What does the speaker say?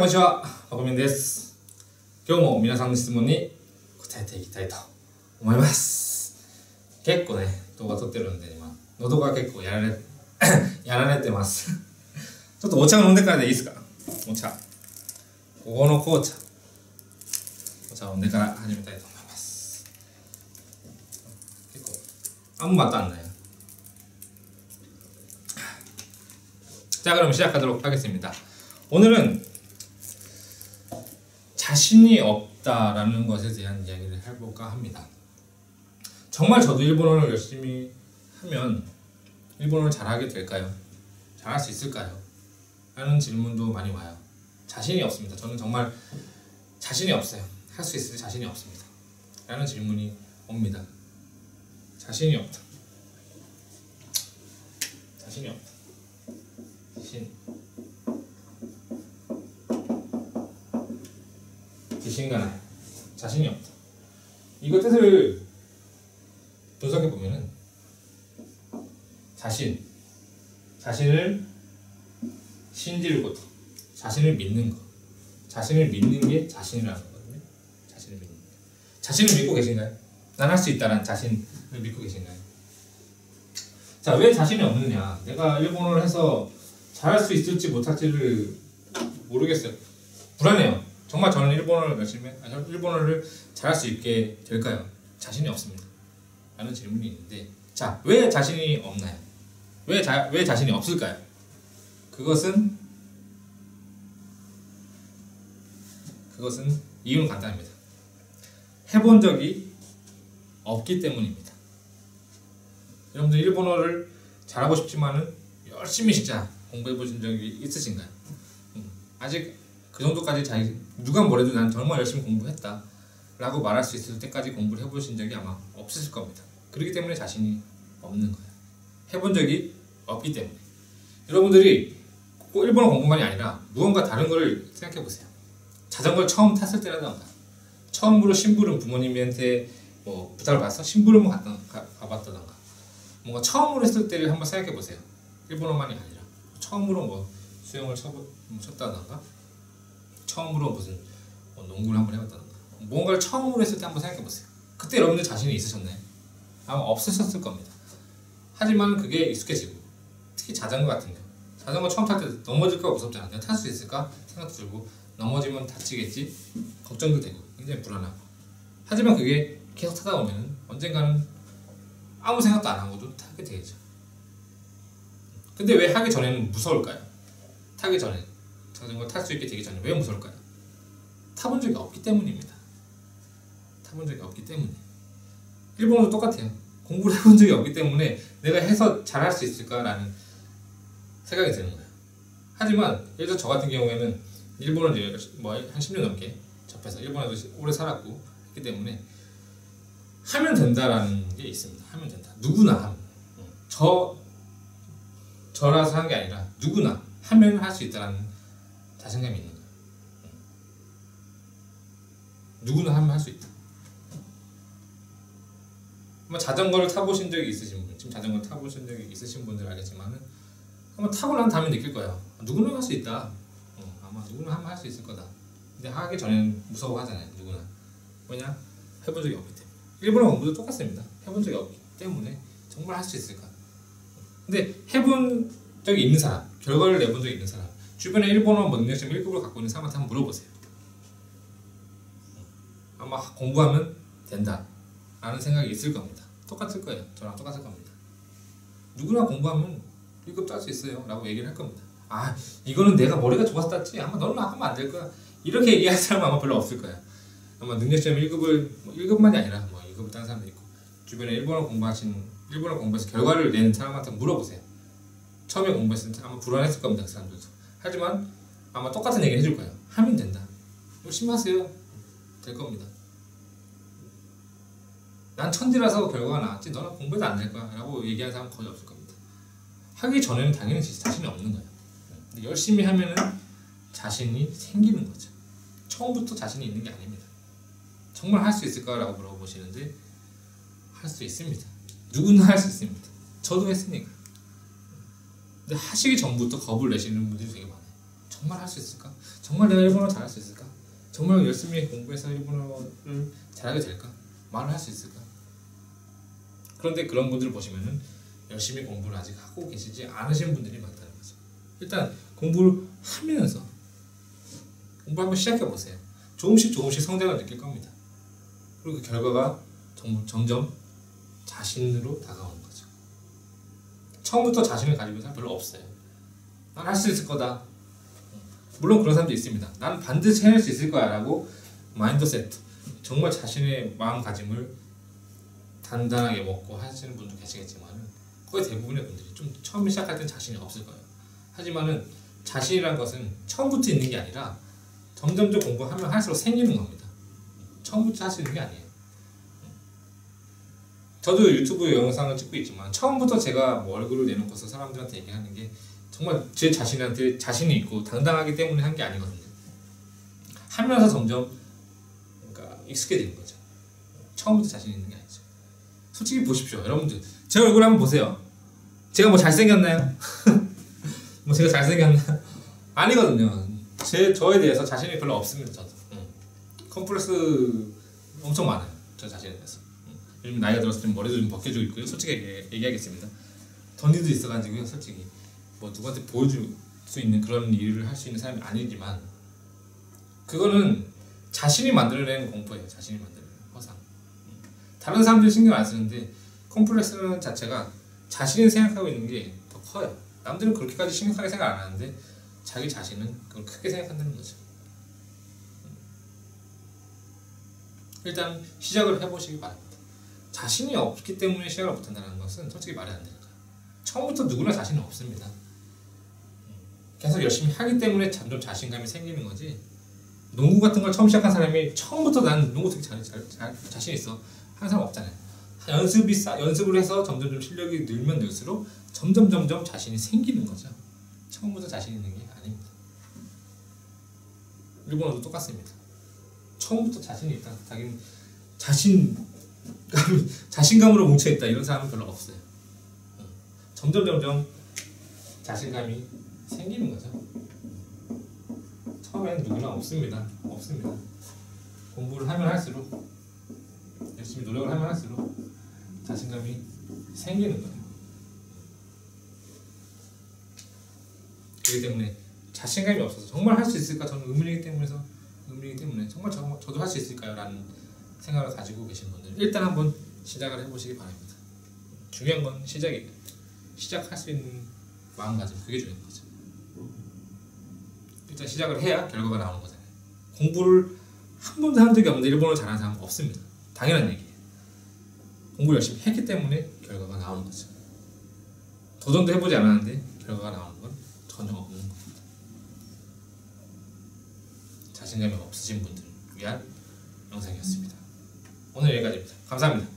こんにちは、パコミンです。今日も皆さんの質問に答えていきたいと思います。結構ね、動画撮ってるんで今、喉が結構やられてます。ちょっとお茶を飲んでからでいいですか？お茶。ここの紅茶。お茶を飲んでから始めたいと思います。結構, 맞았나요? 자, 그럼 시작하도록 하겠습니다. 오늘은 자신이 없다라는 것에 대한 이야기를 해볼까 합니다. 정말 저도 일본어를 열심히 하면 일본어를 잘하게 될까요? 잘할 수 있을까요? 라는 질문도 많이 와요. 자신이 없습니다. 저는 정말 자신이 없어요. 할 수 있을 자신이 없습니다. 라는 질문이 옵니다. 자신이 없다. 자신이 없다. 자신가 나요. 자신이 없다. 이거 뜻을 분석해 보면은 자신을 신지를 것, 자신을 믿는 것, 자신을 믿는 게 자신이라는 거거든요. 자신을 믿는 게. 자신을 믿고 계신가요? 난 할 수 있다라는 자신을 믿고 계신가요? 자, 왜 자신이 없느냐? 내가 일본어를 해서 잘할 수 있을지 못할지를 모르겠어요. 불안해요. 정말 저는 일본어를 잘할 수 있게 될까요? 자신이 없습니다. 라는 질문이 있는데, 자, 왜 자신이 없나요? 왜 자신이 없을까요? 그것은 이유는 간단합니다. 해본 적이 없기 때문입니다. 여러분들 일본어를 잘하고 싶지만은 열심히 진짜 공부해 보신 적이 있으신가요? 아직 그 정도까지 누가 뭐래도 난 정말 열심히 공부했다 라고 말할 수 있을 때까지 공부를 해보신 적이 아마 없으실 겁니다. 그렇기 때문에 자신이 없는 거예요. 해본 적이 없기 때문에. 여러분들이 꼭 일본어 공부만이 아니라 무언가 다른 거를 생각해 보세요. 자전거를 처음 탔을 때라던가, 처음으로 심부름, 부모님한테 뭐 부탁을 받아서 심부름을 가봤다던가, 뭔가 처음으로 했을 때를 한번 생각해 보세요. 일본어만이 아니라 처음으로 뭐 수영을 쳤다던가, 처음으로 무슨 농구를 한번 해봤다던가, 뭔가를 처음으로 했을 때 한번 생각해 보세요. 그때 여러분들 자신이 있으셨나요? 아마 없으셨을 겁니다. 하지만 그게 익숙해지고, 특히 자전거 같은 경우, 자전거 처음 탈 때 넘어질까 무섭잖아요. 내가 탈 수 있을까 생각도 들고, 넘어지면 다치겠지 걱정도 되고 굉장히 불안하고. 하지만 그게 계속 타다 보면 언젠가는 아무 생각도 안 하고도 타게 되겠죠. 근데 왜 하기 전에는 무서울까요? 타기 전에, 자전거 탈 수 있게 되기 전에 왜 무서울까요? 타본 적이 없기 때문입니다. 타본 적이 없기 때문에. 일본어도 똑같아요. 공부를 해본 적이 없기 때문에 내가 해서 잘할 수 있을까라는 생각이 드는 거예요. 하지만 예를 들어 저 같은 경우에는 일본어를 한 10년 넘게 접해서 일본에도 오래 살았고 했기 때문에 하면 된다라는 게 있습니다. 하면 된다. 누구나 저라서 한 게 아니라 누구나 하면 할 수 있다라는 자신감이 있는 거예요. 누구나 하면 할 수 있다. 자전거를 타보신 적이 있으신 분, 지금 자전거 타보신 적이 있으신 분들 알겠지만은 한번 타고 난 다음에 느낄 거예요. 누구나 할 수 있다. 아마 누구나 하면 할 수 있을 거다. 근데 하기 전에는 무서워하잖아요. 누구나. 왜냐? 해본 적이 없기 때문에. 일본어 공부도 똑같습니다. 해본 적이 없기 때문에 정말 할 수 있을까? 근데 해본 적이 있는 사람, 결과를 내본 적이 있는 사람, 주변에 일본어 능력점 1급을 갖고 있는 사람한테 한번 물어보세요. 아마 공부하면 된다 라는 생각이 있을 겁니다. 똑같을 거예요. 저랑 똑같을 겁니다. 누구나 공부하면 1급 딸 수 있어요 라고 얘기를 할 겁니다. 아, 이거는 내가 머리가 좋아서 땄지, 아마 너는 하면 안 될 거야, 이렇게 얘기할 사람은 아마 별로 없을 거야. 아마 능력점 1급만이 아니라 2급을 딴 사람도 있고, 주변에 일본어 공부해서 결과를 낸 사람한테 물어보세요. 처음에 공부했을 때 아마 불안했을 겁니다. 그 사람들도. 하지만 아마 똑같은 얘기를 해줄 거예요. 하면 된다. 열심히 하세요. 될 겁니다. 난 천재라서 결과가 나왔지 너는 공부해도 안 될 거야 라고 얘기하는 사람은 거의 없을 겁니다. 하기 전에는 당연히 자신이 없는 거예요. 근데 열심히 하면은 자신이 생기는 거죠. 처음부터 자신이 있는 게 아닙니다. 정말 할 수 있을까 라고 물어보시는데 할 수 있습니다. 누구나 할 수 있습니다. 저도 했으니까. 근데 하시기 전부터 겁을 내시는 분들이 되게 많아요. 정말 할 수 있을까? 정말 내가 일본어 잘할 수 있을까? 정말 열심히 공부해서 일본어를 잘하게 될까? 말을 할 수 있을까? 그런데 그런 분들을 보시면은 열심히 공부를 아직 하고 계시지 않으신 분들이 많다는 거죠. 일단 공부를 하면서 공부 한번 시작해 보세요. 조금씩 성장을 느낄 겁니다. 그리고 그 결과가 점점 자신으로 다가오는 거죠. 처음부터 자신을 가지고 있는 사람 별로 없어요. 난 할 수 있을 거다. 물론 그런 사람도 있습니다. 난 반드시 해낼 수 있을 거야 라고 마인드셋, 정말 자신의 마음가짐을 단단하게 먹고 하시는 분도 계시겠지만 거의 대부분의 분들이 좀 처음 시작할 땐 자신이 없을 거예요. 하지만은 자신이란 것은 처음부터 있는 게 아니라 점점점 공부하면 할수록 생기는 겁니다. 처음부터 할 수 있는 게 아니에요. 저도 유튜브 영상을 찍고 있지만 처음부터 제가 뭐 얼굴을 내놓고서 사람들한테 얘기하는 게 정말 제 자신한테 자신이 있고 당당하기 때문에 한 게 아니거든요. 하면서 점점 그러니까 익숙해지는 거죠. 처음부터 자신 있는 게 아니죠. 솔직히 보십시오, 여러분들. 제 얼굴 한번 보세요. 제가 뭐 잘생겼나요? 뭐 제가 잘생겼나요? 아니거든요. 저에 대해서 자신이 별로 없습니다. 저도 컴플렉스 엄청 많아요. 저 자신에 대해서. 요즘 나이가 들어서 좀 머리도 좀 벗겨지고 있고요. 솔직히 얘기하겠습니다. 던지도 있어가지고요. 솔직히 뭐 누구한테 보여줄 수 있는 그런 일을 할 수 있는 사람이 아니지만 그거는 자신이 만들어낸 공포예요. 자신이 만들어낸 허상. 다른 사람들이 신경 안 쓰는데 컴플렉스는 자체가 자신이 생각하고 있는 게 더 커요. 남들은 그렇게까지 심각하게 생각 안 하는데 자기 자신은 그걸 크게 생각한다는 거죠. 일단 시작을 해보시기 바랍니다. 자신이 없기 때문에 시작을 못한다는 것은 솔직히 말이 안 되니까요. 처음부터 누구나 자신은 없습니다. 계속 열심히 하기 때문에 점점 자신감이 생기는 거지. 농구 같은 걸 처음 시작한 사람이 처음부터 난 농구 되게 자신 있어 하는 사람 없잖아요. 연습을 해서 점점 실력이 늘면 늘수록 점점 자신이 생기는 거죠. 처음부터 자신 있는 게 아닙니다. 일본어도 똑같습니다. 처음부터 자신이 있다. 자기는 자신감으로 뭉쳐있다 이런 사람은 별로 없어요. 점점 자신감이 생기는 거죠. 처음엔 누구나 없습니다. 공부를 하면 할수록 열심히 노력을 하면 할수록 자신감이 생기는 거예요. 그렇기 때문에 자신감이 없어서 정말 할 수 있을까 저는 의문이기 때문에 정말 저도 할 수 있을까요? 라는 생각을 가지고 계신 분들 일단 한번 시작을 해보시기 바랍니다. 중요한 건 시작이에요. 시작할 수 있는 마음가짐, 그게 중요한 거죠. 일단 시작을 해야 결과가 나오는 거잖아요. 공부를 한 번도 한 적이 없는데 일본어를 잘하는 사람은 없습니다. 당연한 얘기예요. 공부를 열심히 했기 때문에 결과가 나오는 거죠. 도전도 해보지 않았는데 결과가 나오는 건 전혀 없는 겁니다. 자신감이 없으신 분들을 위한 영상이었습니다. 오늘 여기까지입니다. 감사합니다.